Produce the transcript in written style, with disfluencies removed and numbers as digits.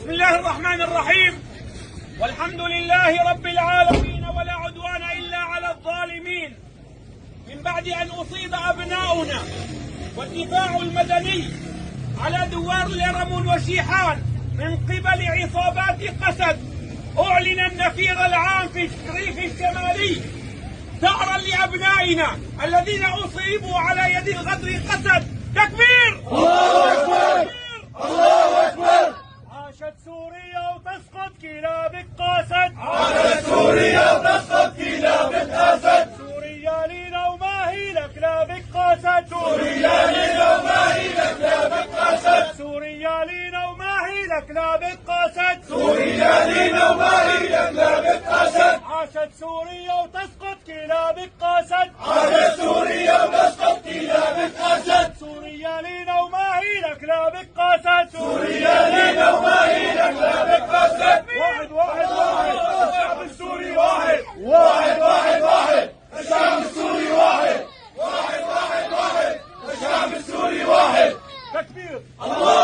بسم الله الرحمن الرحيم، والحمد لله رب العالمين، ولا عدوان إلا على الظالمين. من بعد أن أصيب أبناؤنا والدفاع المدني على دوار اليرمون وشيحان من قبل عصابات قسد، أعلن النفير العام في الريف الشمالي ثأرا لأبنائنا الذين أصيبوا على يد الغدر قسد. تكبير! الله أكبر! الله أكبر! عاشت سوريا وتسقط كلاب قاسد. عاشت سوريا وتسقط كلاب قاسد. سوريا لينا وما هي لكلاب قاسد. سوريا لينا وما هي لكلاب قاسد. سوريا لينا وما هي لكلاب قاسد. سوريا لينا وما هي لكلاب قاسد. عاشت سوريا وتسقط كلاب قاسد. عاشت سوريا وتسقط كلاب قاسد. سوريا لينا وما هي لكلاب قاسد. سوريا لينا وما هي لكلاب قاسد. واحد واحد واحد، الشعب السوري واحد. واحد واحد واحد، الشعب السوري واحد. واحد واحد واحد، الشعب السوري واحد. تكبير! الله